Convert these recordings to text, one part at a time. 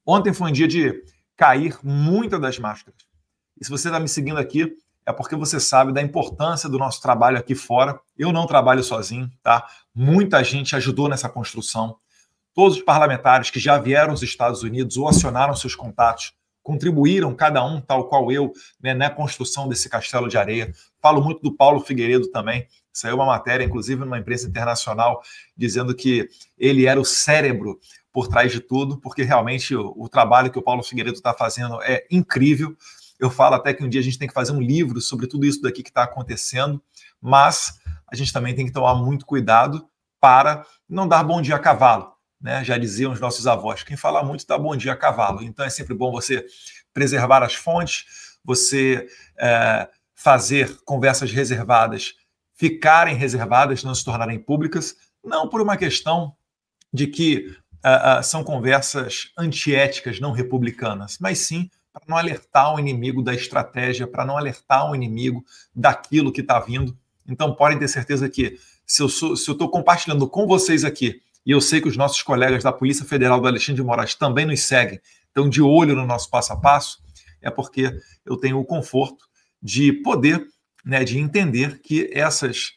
Ontem foi um dia de cair muitas das máscaras. E se você está me seguindo aqui, é porque você sabe da importância do nosso trabalho aqui fora. Eu não trabalho sozinho, tá? Muita gente ajudou nessa construção. Todos os parlamentares que já vieram aos Estados Unidos ou acionaram seus contatos, contribuíram, cada um, tal qual eu, né, na construção desse castelo de areia. Falo muito do Paulo Figueiredo também. Saiu uma matéria, inclusive, numa imprensa internacional, dizendo que ele era o cérebro por trás de tudo, porque realmente o trabalho que o Paulo Figueiredo está fazendo é incrível. Eu falo até que um dia a gente tem que fazer um livro sobre tudo isso daqui que está acontecendo, mas a gente também tem que tomar muito cuidado para não dar bom dia a cavalo, né? Já diziam os nossos avós, quem fala muito dá bom dia a cavalo. Então é sempre bom você preservar as fontes, você fazer conversas reservadas ficarem reservadas, não se tornarem públicas, não por uma questão de que são conversas antiéticas, não republicanas, mas sim para não alertar o inimigo da estratégia, para não alertar o inimigo daquilo que está vindo. Então podem ter certeza que se eu estou compartilhando com vocês aqui, e eu sei que os nossos colegas da Polícia Federal do Alexandre de Moraes também nos seguem, estão de olho no nosso passo a passo, é porque eu tenho o conforto de poder, né, de entender que essas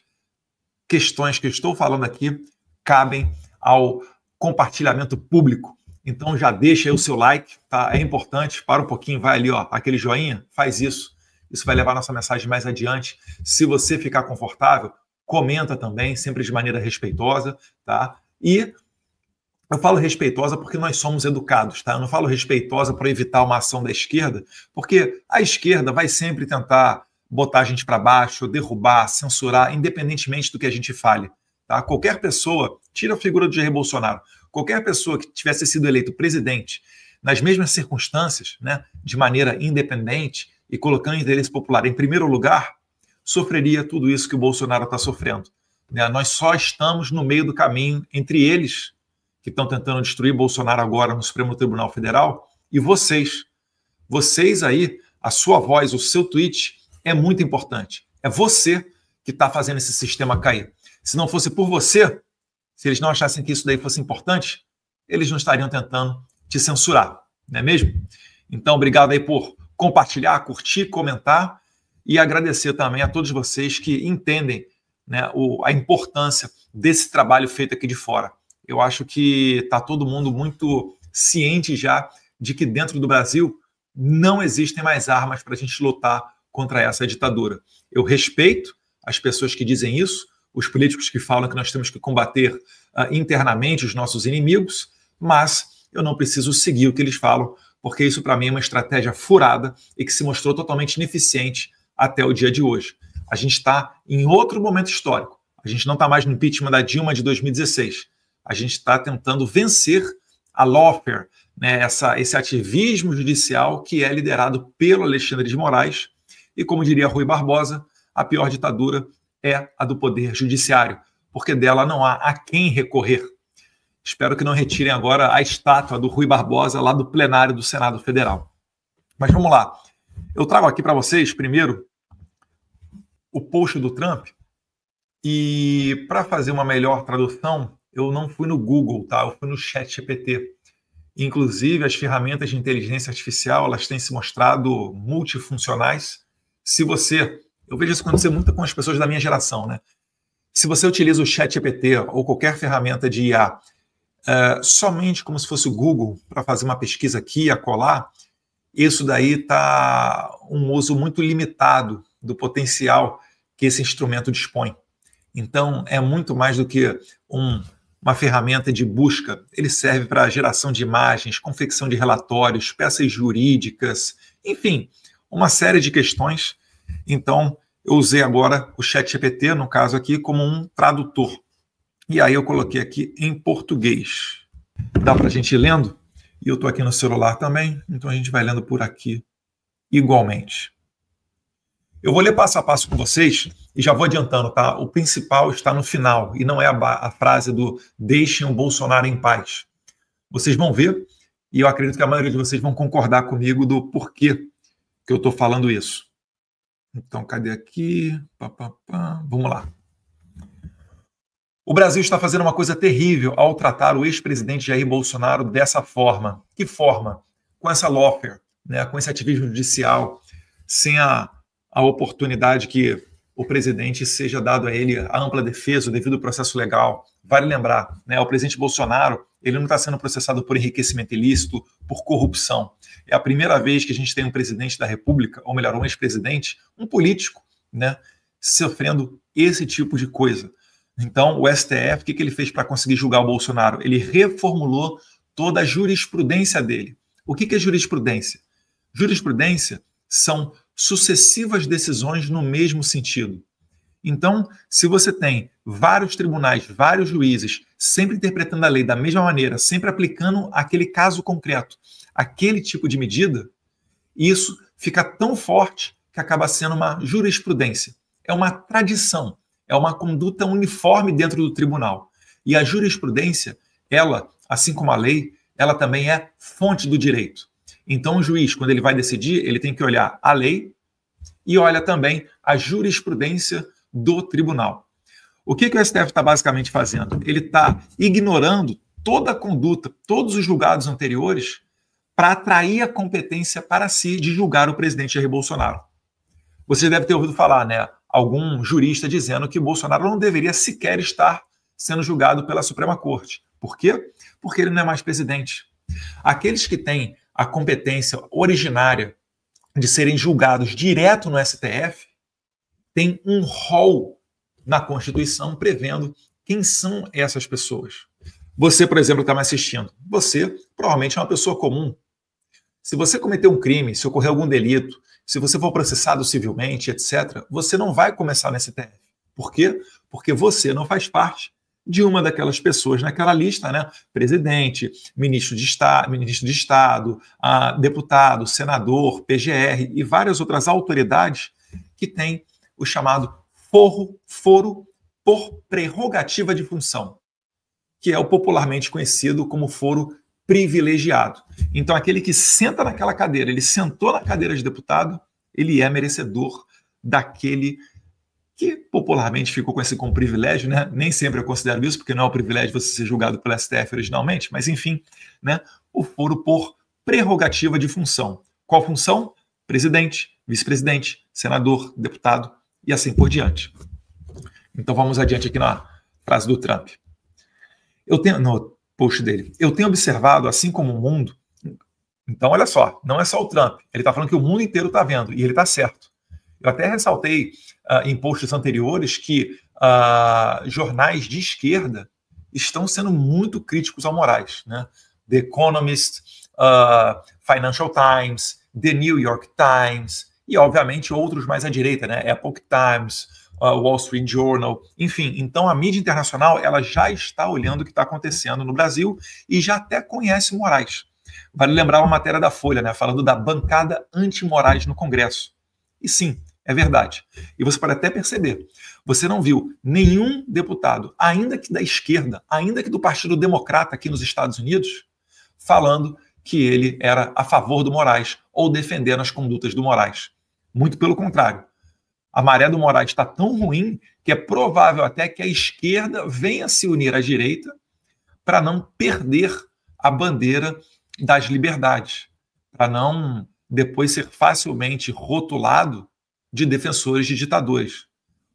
questões que eu estou falando aqui cabem ao compartilhamento público. Então já deixa aí o seu like, tá? É importante, para um pouquinho, vai ali, ó, aquele joinha, faz isso. Isso vai levar a nossa mensagem mais adiante. Se você ficar confortável, comenta também, sempre de maneira respeitosa, tá? E eu falo respeitosa porque nós somos educados, tá? Eu não falo respeitosa para evitar uma ação da esquerda, porque a esquerda vai sempre tentar botar a gente para baixo, derrubar, censurar, independentemente do que a gente fale, tá? Qualquer pessoa, tira a figura do Jair Bolsonaro, qualquer pessoa que tivesse sido eleito presidente nas mesmas circunstâncias, né, de maneira independente e colocando o interesse popular em primeiro lugar, sofreria tudo isso que o Bolsonaro está sofrendo, né? Nós só estamos no meio do caminho entre eles, que estão tentando destruir Bolsonaro agora no Supremo Tribunal Federal, e vocês. Vocês aí, a sua voz, o seu tweet é muito importante. É você que está fazendo esse sistema cair. Se não fosse por você, se eles não achassem que isso daí fosse importante, eles não estariam tentando te censurar, não é mesmo? Então, obrigado aí por compartilhar, curtir, comentar e agradecer também a todos vocês que entendem, né, a importância desse trabalho feito aqui de fora. Eu acho que está todo mundo muito ciente já de que dentro do Brasil não existem mais armas para a gente lutar contra essa ditadura. Eu respeito as pessoas que dizem isso, os políticos que falam que nós temos que combater internamente os nossos inimigos, mas eu não preciso seguir o que eles falam, porque isso para mim é uma estratégia furada e que se mostrou totalmente ineficiente até o dia de hoje. A gente está em outro momento histórico. A gente não está mais no impeachment da Dilma de 2016. A gente está tentando vencer a lawfare, né, esse ativismo judicial que é liderado pelo Alexandre de Moraes. E como diria Rui Barbosa, a pior ditadura é a do poder judiciário, porque dela não há a quem recorrer. Espero que não retirem agora a estátua do Rui Barbosa lá do plenário do Senado Federal. Mas vamos lá. Eu trago aqui para vocês, primeiro, o post do Trump. E para fazer uma melhor tradução, eu não fui no Google, tá? Eu fui no ChatGPT. Inclusive, as ferramentas de inteligência artificial, elas têm se mostrado multifuncionais. Eu vejo isso acontecer muito com as pessoas da minha geração, né? Se você utiliza o ChatGPT ou qualquer ferramenta de IA somente como se fosse o Google para fazer uma pesquisa aqui e acolá, isso daí está um uso muito limitado do potencial que esse instrumento dispõe. Então, é muito mais do que uma ferramenta de busca. Ele serve para geração de imagens, confecção de relatórios, peças jurídicas, enfim, uma série de questões. Então, eu usei agora o ChatGPT, no caso aqui, como um tradutor. E aí eu coloquei aqui em português. Dá para a gente ir lendo? E eu estou aqui no celular também, então a gente vai lendo por aqui igualmente. Eu vou ler passo a passo com vocês e já vou adiantando, tá? O principal está no final e não é a frase do deixem o Bolsonaro em paz. Vocês vão ver e eu acredito que a maioria de vocês vão concordar comigo do porquê que eu estou falando isso. Então, cadê aqui? Vamos lá. O Brasil está fazendo uma coisa terrível ao tratar o ex-presidente Jair Bolsonaro dessa forma. Que forma? Com essa lawfare, né, com esse ativismo judicial, sem a oportunidade que o presidente seja dado a ele a ampla defesa, devido ao processo legal. Vale lembrar, né, o presidente Bolsonaro, ele não está sendo processado por enriquecimento ilícito, por corrupção. É a primeira vez que a gente tem um presidente da República, ou melhor, um ex-presidente, um político, né, sofrendo esse tipo de coisa. Então, o STF, o que ele fez para conseguir julgar o Bolsonaro? Ele reformulou toda a jurisprudência dele. O que é jurisprudência? Jurisprudência são sucessivas decisões no mesmo sentido. Então, se você tem vários tribunais, vários juízes, sempre interpretando a lei da mesma maneira, sempre aplicando aquele caso concreto, aquele tipo de medida, isso fica tão forte que acaba sendo uma jurisprudência. É uma tradição, é uma conduta uniforme dentro do tribunal. E a jurisprudência, ela, assim como a lei, ela também é fonte do direito. Então, o juiz, quando ele vai decidir, ele tem que olhar a lei e olha também a jurisprudência do tribunal. O que o STF está basicamente fazendo? Ele está ignorando toda a conduta, todos os julgados anteriores, para atrair a competência para si de julgar o presidente Jair Bolsonaro. Você deve ter ouvido falar, né? Algum jurista dizendo que Bolsonaro não deveria sequer estar sendo julgado pela Suprema Corte. Por quê? Porque ele não é mais presidente. Aqueles que têm a competência originária de serem julgados direto no STF têm um rol na Constituição prevendo quem são essas pessoas. Você, por exemplo, está me assistindo. Você provavelmente é uma pessoa comum. Se você cometer um crime, se ocorrer algum delito, se você for processado civilmente, etc., você não vai começar no STF. Por quê? Porque você não faz parte de uma daquelas pessoas naquela lista, né? Presidente, ministro de Estado, deputado, senador, PGR e várias outras autoridades que têm o chamado foro por prerrogativa de função, que é o popularmente conhecido como foro privilegiado. Então, aquele que senta naquela cadeira, ele sentou na cadeira de deputado, ele é merecedor daquele que popularmente ficou com esse como privilégio, né? Nem sempre eu considero isso, porque não é um privilégio você ser julgado pelo STF originalmente, mas enfim, né? O foro por prerrogativa de função. Qual função? Presidente, vice-presidente, senador, deputado e assim por diante. Então vamos adiante aqui na frase do Trump. No post dele. Eu tenho observado, assim como o mundo. Então, olha só, não é só o Trump. Ele está falando que o mundo inteiro está vendo, e ele está certo. Eu até ressaltei em posts anteriores que jornais de esquerda estão sendo muito críticos ao Moraes, né? The Economist, Financial Times, The New York Times e, obviamente, outros mais à direita, né? Epoch Times, Wall Street Journal, enfim. Então, a mídia internacional ela já está olhando o que está acontecendo no Brasil e já até conhece Moraes. Vale lembrar uma matéria da Folha, né? Falando da bancada anti-Moraes no Congresso. E sim, é verdade. E você pode até perceber, você não viu nenhum deputado, ainda que da esquerda, ainda que do Partido Democrata aqui nos Estados Unidos, falando que ele era a favor do Moraes ou defendendo as condutas do Moraes. Muito pelo contrário. A maré do Moraes está tão ruim que é provável até que a esquerda venha se unir à direita para não perder a bandeira das liberdades, para não depois ser facilmente rotulado de defensores de ditadores.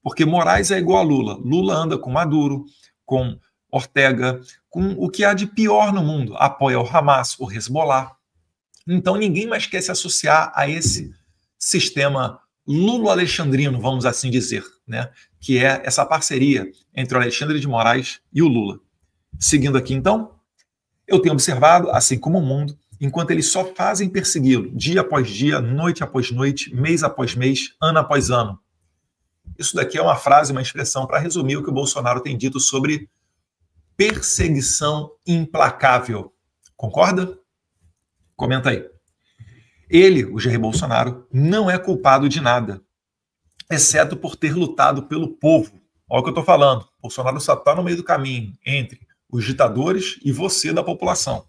Porque Moraes é igual a Lula. Lula anda com Maduro, com Ortega, com o que há de pior no mundo. Apoia o Hamas, o Hezbollah. Então ninguém mais quer se associar a esse sistema lulo-alexandrino, vamos assim dizer, né? Que é essa parceria entre o Alexandre de Moraes e o Lula. Seguindo aqui, então, eu tenho observado, assim como o mundo, enquanto eles só fazem persegui-lo, dia após dia, noite após noite, mês após mês, ano após ano. Isso daqui é uma frase, uma expressão para resumir o que o Bolsonaro tem dito sobre perseguição implacável. Concorda? Comenta aí. Ele, o Jair Bolsonaro, não é culpado de nada, exceto por ter lutado pelo povo. Olha o que eu estou falando. Bolsonaro só está no meio do caminho entre os ditadores e você da população.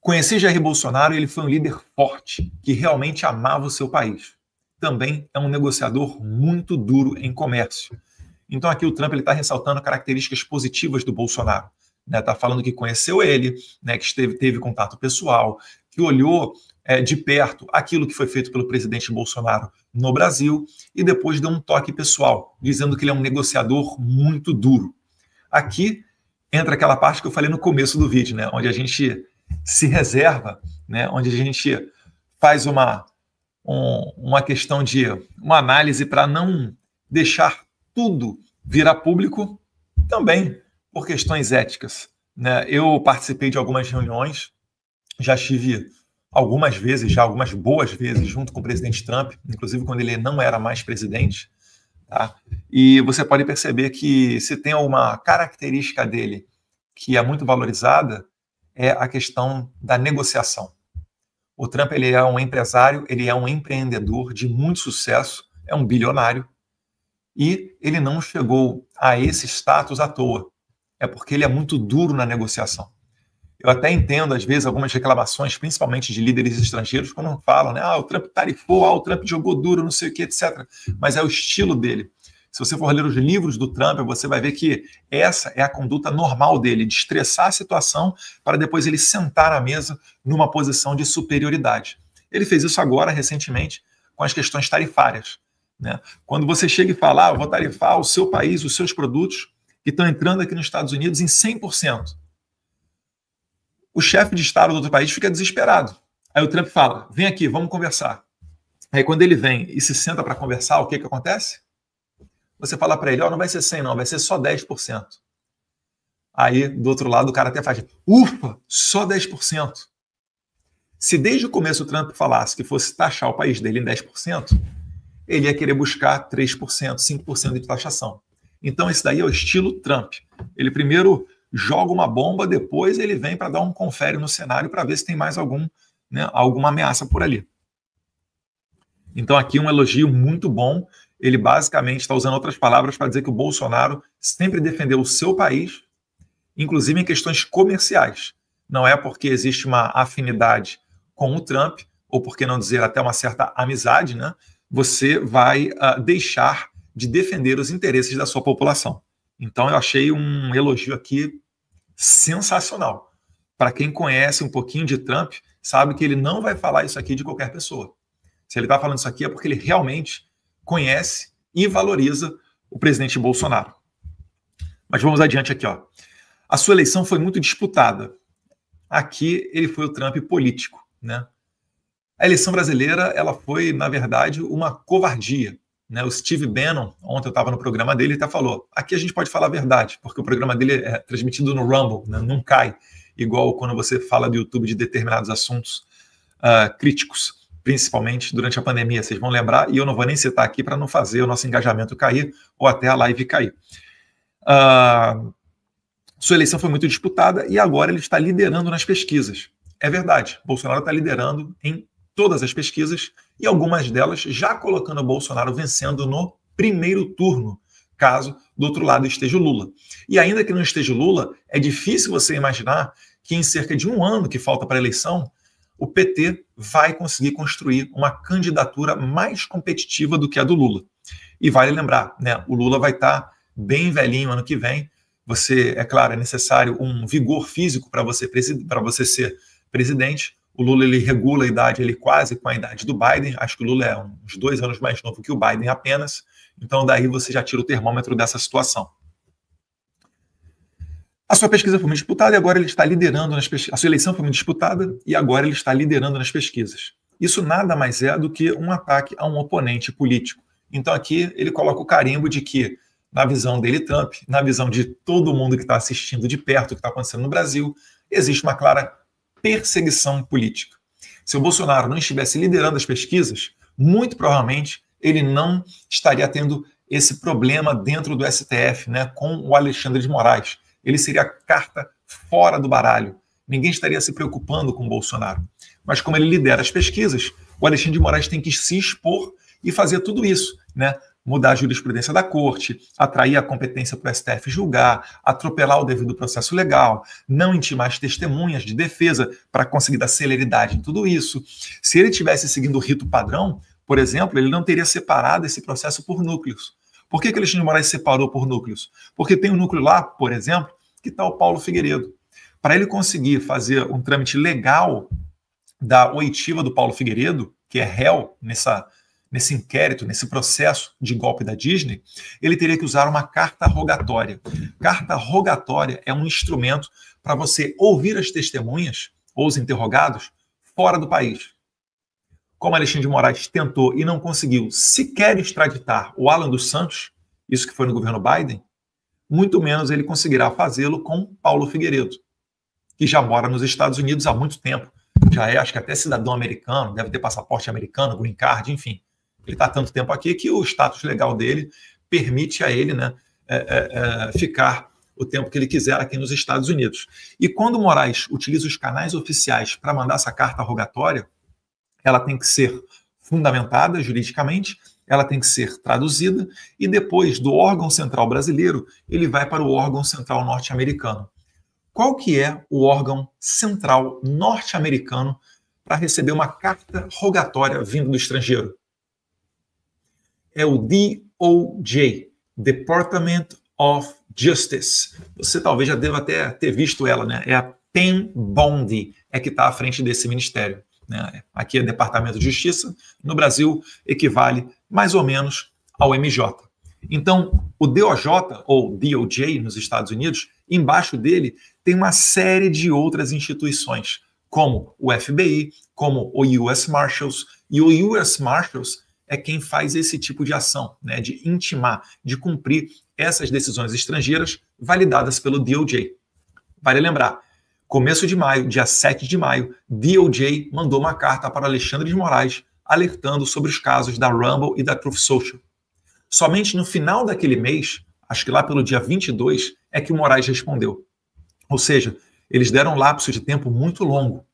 Conheci Jair Bolsonaro e ele foi um líder forte, que realmente amava o seu país. Também é um negociador muito duro em comércio. Então aqui o Trump está ressaltando características positivas do Bolsonaro. Está falando que conheceu ele, né, que teve contato pessoal, que olhou de perto aquilo que foi feito pelo presidente Bolsonaro no Brasil e depois deu um toque pessoal, dizendo que ele é um negociador muito duro. Aqui entra aquela parte que eu falei no começo do vídeo, né, onde a gente se reserva, né, onde a gente faz uma questão de uma análise para não deixar tudo virar público, também por questões éticas, né? Eu participei de algumas reuniões, já estive algumas vezes, já algumas boas vezes, junto com o presidente Trump, inclusive quando ele não era mais presidente, tá? E você pode perceber que se tem uma característica dele que é muito valorizada, é a questão da negociação. O Trump, ele é um empresário, ele é um empreendedor de muito sucesso, é um bilionário, e ele não chegou a esse status à toa. É porque ele é muito duro na negociação. Eu até entendo, às vezes, algumas reclamações, principalmente de líderes estrangeiros, quando falam, né, o Trump tarifou, o Trump jogou duro, não sei o que, etc. Mas é o estilo dele. Se você for ler os livros do Trump, você vai ver que essa é a conduta normal dele, de estressar a situação para depois ele sentar à mesa numa posição de superioridade. Ele fez isso agora, recentemente, com as questões tarifárias, né? Quando você chega e fala, eu vou tarifar o seu país, os seus produtos que estão entrando aqui nos Estados Unidos em 100%. O chefe de Estado do outro país fica desesperado. Aí o Trump fala, vem aqui, vamos conversar. Aí quando ele vem e se senta para conversar, o que acontece? Você fala para ele, não vai ser 100 não, vai ser só 10%. Aí, do outro lado, o cara até faz, ufa, só 10%. Se desde o começo o Trump falasse que fosse taxar o país dele em 10%, ele ia querer buscar 3%, 5% de taxação. Então, esse daí é o estilo Trump. Ele primeiro joga uma bomba, depois ele vem para dar um confere no cenário para ver se tem mais alguma ameaça por ali. Então, aqui um elogio muito bom. Ele basicamente está usando outras palavras para dizer que o Bolsonaro sempre defendeu o seu país, inclusive em questões comerciais. Não é porque existe uma afinidade com o Trump, ou por que não dizer até uma certa amizade, né? Você vai deixar de defender os interesses da sua população. Então, eu achei um elogio aqui sensacional. Para quem conhece um pouquinho de Trump, sabe que ele não vai falar isso aqui de qualquer pessoa. Se ele está falando isso aqui é porque ele realmente conhece e valoriza o presidente Bolsonaro. Mas vamos adiante aqui, ó. A sua eleição foi muito disputada. Aqui ele foi o Trump político, né? A eleição brasileira, ela foi, na verdade, uma covardia, né? O Steve Bannon, ontem eu estava no programa dele, até falou, aqui a gente pode falar a verdade, porque o programa dele é transmitido no Rumble, né? Não cai, igual quando você fala do YouTube de determinados assuntos críticos, principalmente durante a pandemia, vocês vão lembrar, e eu não vou nem citar aqui para não fazer o nosso engajamento cair, ou até a live cair. Sua eleição foi muito disputada, e agora ele está liderando nas pesquisas. É verdade, Bolsonaro está liderando em todas as pesquisas, e algumas delas já colocando o Bolsonaro vencendo no primeiro turno, caso do outro lado esteja o Lula. E ainda que não esteja o Lula, é difícil você imaginar que em cerca de um ano que falta para a eleição, o PT vai conseguir construir uma candidatura mais competitiva do que a do Lula. E vale lembrar, né, o Lula vai estar bem velhinho ano que vem. É claro, é necessário um vigor físico para você ser presidente. O Lula, ele regula a idade, ele quase com a idade do Biden. Acho que o Lula é uns 2 anos mais novo que o Biden apenas. Então, daí você já tira o termômetro dessa situação. A sua pesquisa foi muito disputada e agora ele está liderando nas pesquisas. A sua eleição foi muito disputada e agora ele está liderando nas pesquisas. Isso nada mais é do que um ataque a um oponente político. Então aqui ele coloca o carimbo de que, na visão dele, Trump, na visão de todo mundo que está assistindo de perto o que está acontecendo no Brasil, existe uma clara perseguição política. Se o Bolsonaro não estivesse liderando as pesquisas, muito provavelmente ele não estaria tendo esse problema dentro do STF, né, com o Alexandre de Moraes. Ele seria a carta fora do baralho. Ninguém estaria se preocupando com o Bolsonaro. Mas como ele lidera as pesquisas, o Alexandre de Moraes tem que se expor e fazer tudo isso, né? Mudar a jurisprudência da corte, atrair a competência para o STF julgar, atropelar o devido processo legal, não intimar as testemunhas de defesa para conseguir dar celeridade em tudo isso. Se ele tivesse seguindo o rito padrão, por exemplo, ele não teria separado esse processo por núcleos. Por que Alexandre de Moraes separou por núcleos? Porque tem um núcleo lá, por exemplo, que está o Paulo Figueiredo. Para ele conseguir fazer um trâmite legal da oitiva do Paulo Figueiredo, que é réu nesse inquérito, nesse processo de golpe da Disney, ele teria que usar uma carta rogatória. Carta rogatória é um instrumento para você ouvir as testemunhas ou os interrogados fora do país. Como Alexandre de Moraes tentou e não conseguiu sequer extraditar o Alan dos Santos, isso que foi no governo Biden, muito menos ele conseguirá fazê-lo com Paulo Figueiredo, que já mora nos Estados Unidos há muito tempo. Já é, acho que até cidadão americano, deve ter passaporte americano, green card, enfim. Ele está há tanto tempo aqui que o status legal dele permite a ele, né, ficar o tempo que ele quiser aqui nos Estados Unidos. E quando Moraes utiliza os canais oficiais para mandar essa carta rogatória, ela tem que ser fundamentada juridicamente, ela tem que ser traduzida, e depois do órgão central brasileiro, ele vai para o órgão central norte-americano. Qual que é o órgão central norte-americano para receber uma carta rogatória vindo do estrangeiro? É o DOJ, Department of Justice. Você talvez já deva até ter visto ela, né? É a Pam Bondi, que está à frente desse ministério, né? Aqui é Departamento de Justiça, no Brasil equivale mais ou menos ao MJ. Então, o DOJ, ou DOJ nos Estados Unidos, embaixo dele tem uma série de outras instituições, como o FBI, como o US Marshals, e o US Marshals é quem faz esse tipo de ação, né, de intimar, de cumprir essas decisões estrangeiras validadas pelo DOJ. Vale lembrar, começo de maio, dia 7 de maio, DOJ mandou uma carta para Alexandre de Moraes alertando sobre os casos da Rumble e da Truth Social. Somente no final daquele mês, acho que lá pelo dia 22, é que o Moraes respondeu. Ou seja, eles deram um lapso de tempo muito longo.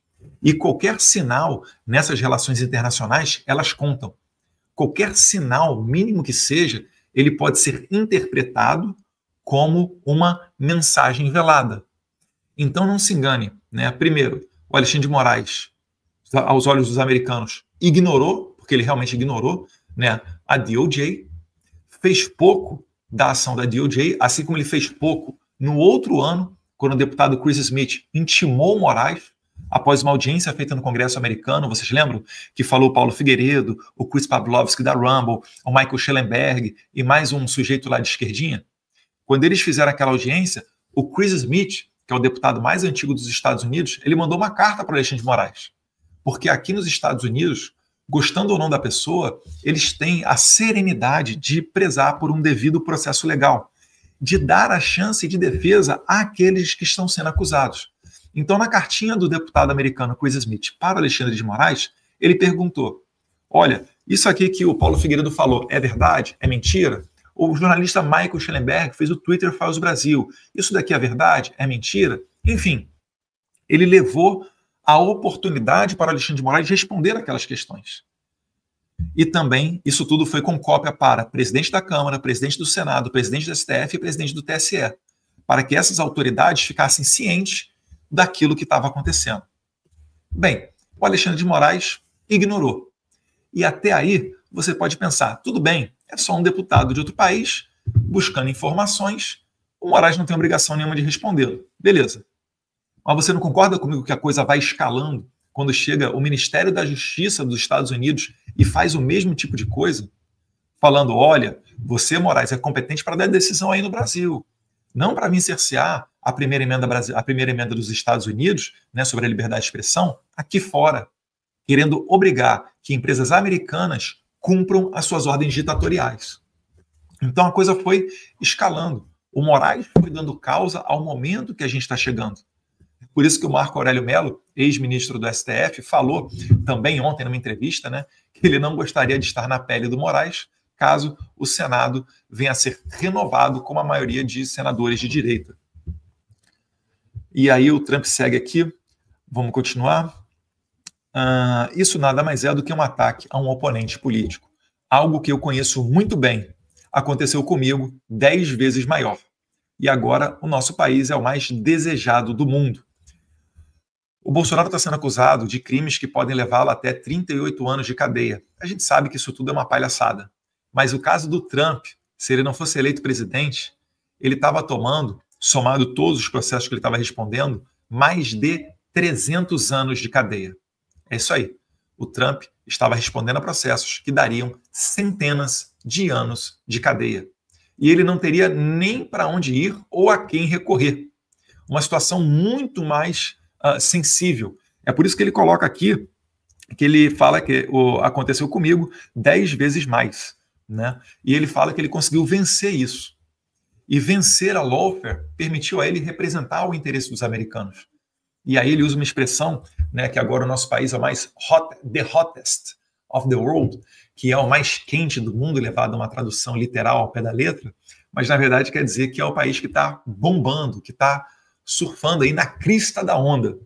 E qualquer sinal nessas relações internacionais, elas contam. Qualquer sinal, mínimo que seja, ele pode ser interpretado como uma mensagem velada. Então não se engane, né? Primeiro, o Alexandre de Moraes, aos olhos dos americanos, ignorou, porque ele realmente ignorou, né, a DOJ, fez pouco da ação da DOJ, assim como ele fez pouco no outro ano, quando o deputado Chris Smith intimou Moraes, após uma audiência feita no Congresso americano, vocês lembram? Que falou o Paulo Figueiredo, o Chris Pavlovski da Rumble, o Michael Schellenberg e mais um sujeito lá de esquerdinha. Quando eles fizeram aquela audiência, o Chris Smith, que é o deputado mais antigo dos Estados Unidos, ele mandou uma carta para Alexandre de Moraes. Porque aqui nos Estados Unidos, gostando ou não da pessoa, eles têm a serenidade de prezar por um devido processo legal, de dar a chance de defesa àqueles que estão sendo acusados. Então, na cartinha do deputado americano Chris Smith para Alexandre de Moraes, ele perguntou, olha, isso aqui que o Paulo Figueiredo falou é verdade? É mentira? O jornalista Michael Schellenberg fez o Twitter Files Brasil. Isso daqui é verdade? É mentira? Enfim, ele levou a oportunidade para Alexandre de Moraes responder aquelas questões. E também, isso tudo foi com cópia para presidente da Câmara, presidente do Senado, presidente do STF e presidente do TSE, para que essas autoridades ficassem cientes daquilo que estava acontecendo. Bem, o Alexandre de Moraes ignorou. E até aí, você pode pensar, tudo bem, é só um deputado de outro país buscando informações, o Moraes não tem obrigação nenhuma de respondê-lo. Beleza. Mas você não concorda comigo que a coisa vai escalando quando chega o Ministério da Justiça dos Estados Unidos e faz o mesmo tipo de coisa? Falando, olha, você, Moraes, é competente para dar decisão aí no Brasil. Não para vir cercear a primeira emenda dos Estados Unidos, né, sobre a liberdade de expressão, aqui fora, querendo obrigar que empresas americanas cumpram as suas ordens ditatoriais. Então a coisa foi escalando. O Moraes foi dando causa ao momento que a gente está chegando. Por isso que o Marco Aurélio Mello, ex-ministro do STF, falou também ontem numa entrevista, né, que ele não gostaria de estar na pele do Moraes caso o Senado venha a ser renovado com a maioria de senadores de direita. E aí o Trump segue aqui, vamos continuar. Isso nada mais é do que um ataque a um oponente político. Algo que eu conheço muito bem. Aconteceu comigo 10 vezes maior. E agora o nosso país é o mais desejado do mundo. O Bolsonaro está sendo acusado de crimes que podem levá-lo até 38 anos de cadeia. A gente sabe que isso tudo é uma palhaçada. Mas o caso do Trump se ele não fosse eleito presidente, ele estava tomando, somado todos os processos que ele estava respondendo, mais de 300 anos de cadeia. É isso aí. O Trump estava respondendo a processos que dariam centenas de anos de cadeia. E ele não teria nem para onde ir ou a quem recorrer. Uma situação muito mais sensível. É por isso que ele coloca aqui, que ele fala que aconteceu comigo 10 vezes mais. Né? E ele fala que ele conseguiu vencer isso. E vencer a lawfare permitiu a ele representar o interesse dos americanos. E aí ele usa uma expressão, né, que agora o nosso país é o mais the hottest of the world, que é o mais quente do mundo, levado a uma tradução literal ao pé da letra, mas na verdade quer dizer que é o país que está bombando, que está surfando aí na crista da onda.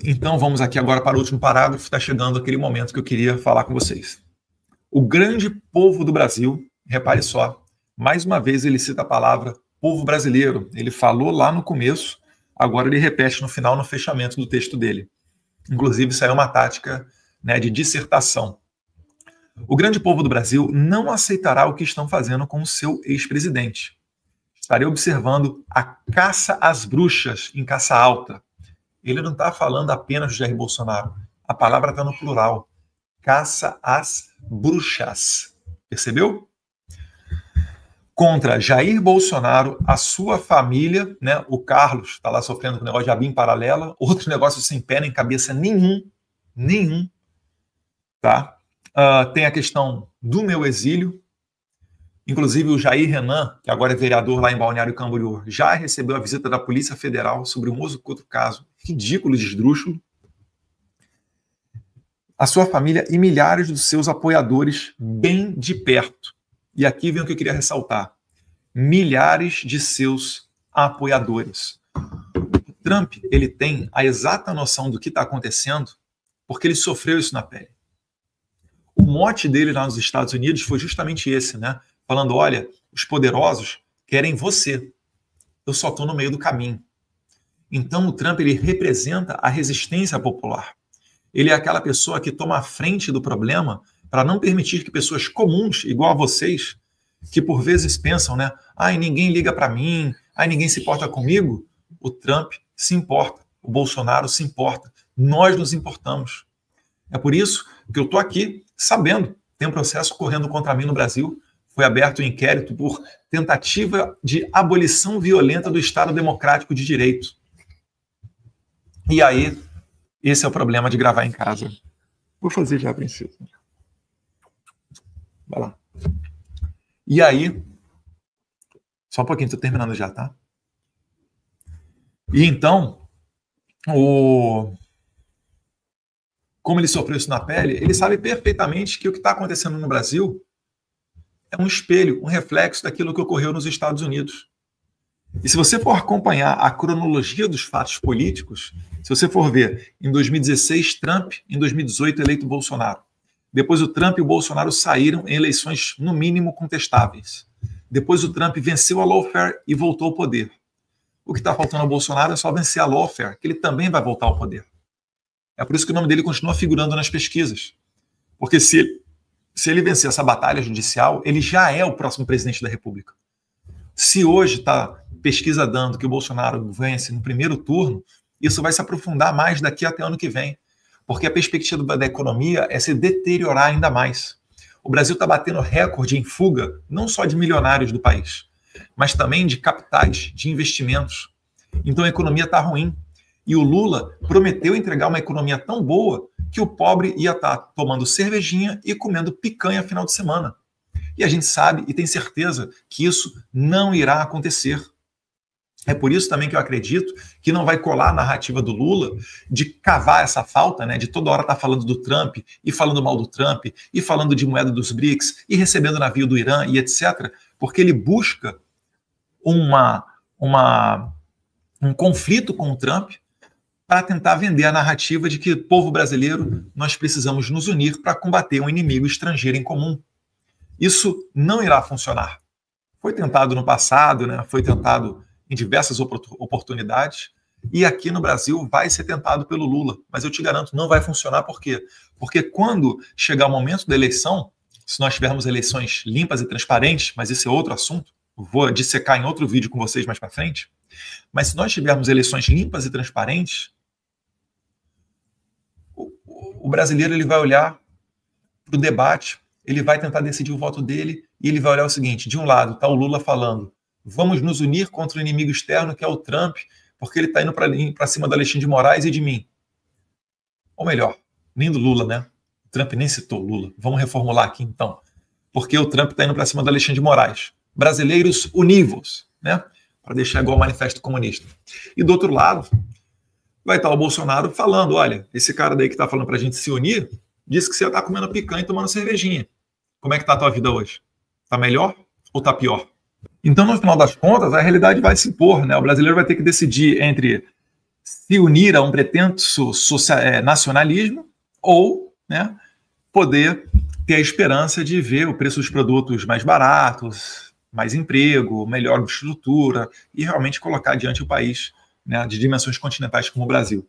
Então vamos aqui agora para o último parágrafo, está chegando aquele momento que eu queria falar com vocês. O grande povo do Brasil, repare só, mais uma vez ele cita a palavra povo brasileiro. Ele falou lá no começo, agora ele repete no final, no fechamento do texto dele. Inclusive, isso aí é uma tática, né, de dissertação. O grande povo do Brasil não aceitará o que estão fazendo com o seu ex-presidente. Estarei observando a caça às bruxas em caça alta. Ele não está falando apenas de Jair Bolsonaro. A palavra está no plural. Caça às bruxas. Percebeu? Contra Jair Bolsonaro, a sua família, né? O Carlos está lá sofrendo com o negócio de ABIN paralela, outro negócio sem pé nem cabeça nenhum, tá? Tem a questão do meu exílio, inclusive o Jair Renan, que agora é vereador lá em Balneário Camboriú, já recebeu a visita da Polícia Federal sobre um outro caso ridículo e esdrúxulo. A sua família e milhares dos seus apoiadores bem de perto. E aqui vem o que eu queria ressaltar. Milhares de seus apoiadores. O Trump, ele tem a exata noção do que está acontecendo porque ele sofreu isso na pele. O mote dele lá nos Estados Unidos foi justamente esse, né? Falando, olha, os poderosos querem você. Eu só estou no meio do caminho. Então o Trump, ele representa a resistência popular. Ele é aquela pessoa que toma a frente do problema para não permitir que pessoas comuns, igual a vocês, que por vezes pensam, né? Ai, ninguém liga para mim, ai, ninguém se importa comigo. O Trump se importa, o Bolsonaro se importa, nós nos importamos. É por isso que eu estou aqui sabendo, tem um processo correndo contra mim no Brasil, foi aberto um inquérito por tentativa de abolição violenta do Estado Democrático de Direito. E aí, esse é o problema de gravar em casa. Vou fazer já, princesa. Vai lá. E aí, só um pouquinho, estou terminando já, tá? E então, como ele sofreu isso na pele, ele sabe perfeitamente que o que está acontecendo no Brasil é um espelho, um reflexo daquilo que ocorreu nos Estados Unidos. E se você for acompanhar a cronologia dos fatos políticos, se você for ver, em 2016, Trump, em 2018, eleito Bolsonaro. Depois o Trump e o Bolsonaro saíram em eleições, no mínimo, contestáveis. Depois o Trump venceu a lawfare e voltou ao poder. O que está faltando ao Bolsonaro é só vencer a lawfare, que ele também vai voltar ao poder. É por isso que o nome dele continua figurando nas pesquisas. Porque se ele vencer essa batalha judicial, ele já é o próximo presidente da República. Se hoje está pesquisa dando que o Bolsonaro vence no primeiro turno, isso vai se aprofundar mais daqui até ano que vem. Porque a perspectiva da economia é se deteriorar ainda mais. O Brasil está batendo recorde em fuga, não só de milionários do país, mas também de capitais, de investimentos. Então a economia está ruim. E o Lula prometeu entregar uma economia tão boa que o pobre ia estar tomando cervejinha e comendo picanha no final de semana. E a gente sabe e tem certeza que isso não irá acontecer. É por isso também que eu acredito que não vai colar a narrativa do Lula de cavar essa falta, né, de toda hora estar falando do Trump e falando mal do Trump e falando de moeda dos BRICS e recebendo navio do Irã e etc., porque ele busca um conflito com o Trump para tentar vender a narrativa de que, povo brasileiro, nós precisamos nos unir para combater um inimigo estrangeiro em comum. Isso não irá funcionar. Foi tentado no passado, né? Foi tentado em diversas oportunidades, E aqui no Brasil vai ser tentado pelo Lula, mas eu te garanto, não vai funcionar. Por quê? Porque quando chegar o momento da eleição, se nós tivermos eleições limpas e transparentes, mas esse é outro assunto, vou dissecar em outro vídeo com vocês mais para frente, mas se nós tivermos eleições limpas e transparentes, o brasileiro ele vai olhar para o debate, ele vai tentar decidir o voto dele e ele vai olhar o seguinte: de um lado está o Lula falando, vamos nos unir contra o inimigo externo que é o Trump, porque ele está indo para cima do Alexandre de Moraes e de mim. Ou melhor, nem do Lula, né? O Trump nem citou o Lula. Vamos reformular aqui então. Porque o Trump está indo para cima do Alexandre de Moraes. Brasileiros univos, né? Para deixar igual o Manifesto Comunista. E do outro lado, vai estar o Bolsonaro falando: olha, esse cara daí que está falando para a gente se unir, disse que você está comendo picanha e tomando cervejinha. Como é que está a tua vida hoje? Está melhor ou está pior? Então, no final das contas, a realidade vai se impor, né? O brasileiro vai ter que decidir entre se unir a um pretenso nacionalismo ou, né, poder ter a esperança de ver o preço dos produtos mais baratos, mais emprego, melhor estrutura e realmente colocar adiante o país, né, de dimensões continentais como o Brasil.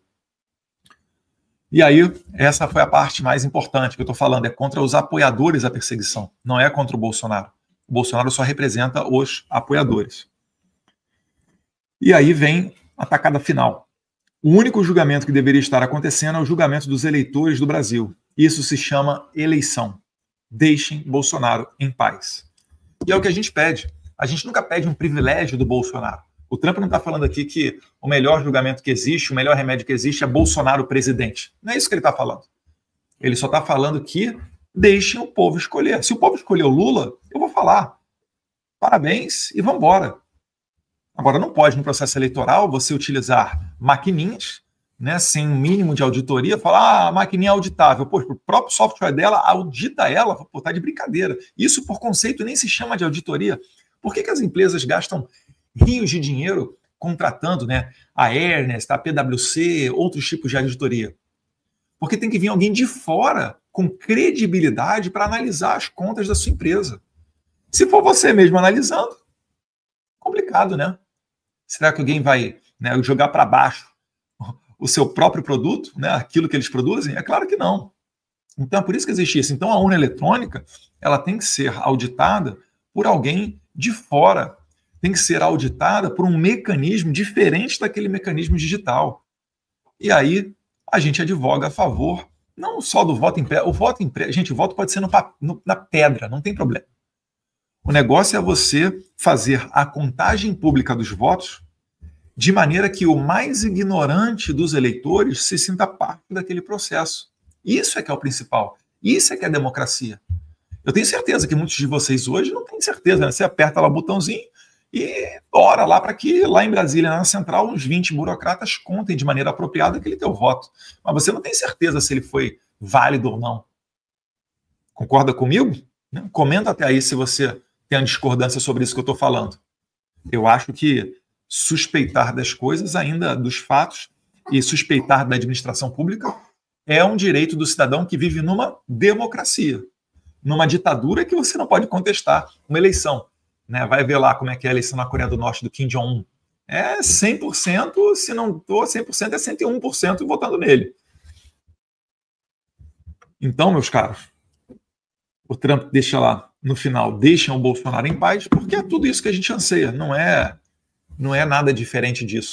E aí, essa foi a parte mais importante que eu estou falando, é contra os apoiadores da perseguição, não é contra o Bolsonaro. O Bolsonaro só representa os apoiadores. E aí vem a tacada final. O único julgamento que deveria estar acontecendo é o julgamento dos eleitores do Brasil. Isso se chama eleição. Deixem Bolsonaro em paz. E é o que a gente pede. A gente nunca pede um privilégio do Bolsonaro. O Trump não está falando aqui que o melhor julgamento que existe, o melhor remédio que existe é Bolsonaro presidente. Não é isso que ele está falando. Ele só está falando que deixem o povo escolher. Se o povo escolher o Lula, eu vou falar parabéns e vamos embora. Agora, não pode, no processo eleitoral, você utilizar maquininhas, né, sem um mínimo de auditoria, falar, a maquininha é auditável. Pô, o próprio software dela audita ela, pô, tá de brincadeira. Isso, por conceito, nem se chama de auditoria. Por que as empresas gastam rios de dinheiro contratando, né, a Ernest, a PwC, outros tipos de auditoria? Porque tem que vir alguém de fora, com credibilidade, para analisar as contas da sua empresa. Se for você mesmo analisando, complicado, né? Será que alguém vai, né, jogar para baixo o seu próprio produto, né, aquilo que eles produzem? É claro que não. Então, é por isso que existe isso. Então, a urna eletrônica, ela tem que ser auditada por alguém de fora. Tem que ser auditada por um mecanismo diferente daquele mecanismo digital. E aí, a gente advoga a favor, não só do voto impresso. O voto impresso, gente, o voto pode ser na pedra, não tem problema. O negócio é você fazer a contagem pública dos votos de maneira que o mais ignorante dos eleitores se sinta parte daquele processo. Isso é que é o principal. Isso é que é a democracia. Eu tenho certeza que muitos de vocês hoje não têm certeza, né? Você aperta lá o botãozinho e ora lá para que lá em Brasília, na central, uns 20 burocratas contem de maneira apropriada aquele teu voto. Mas você não tem certeza se ele foi válido ou não. Concorda comigo? Comenta até aí se você tem uma discordância sobre isso que eu estou falando. Eu acho que suspeitar das coisas, ainda dos fatos, e suspeitar da administração pública é um direito do cidadão que vive numa democracia, numa ditadura que você não pode contestar uma eleição. Né? Vai ver lá como é que é a eleição na Coreia do Norte do Kim Jong-un. É 100%, se não estou 100%, é 101% votando nele. Então, meus caros, o Trump deixa lá, no final, deixam o Bolsonaro em paz, porque é tudo isso que a gente anseia, não é nada diferente disso.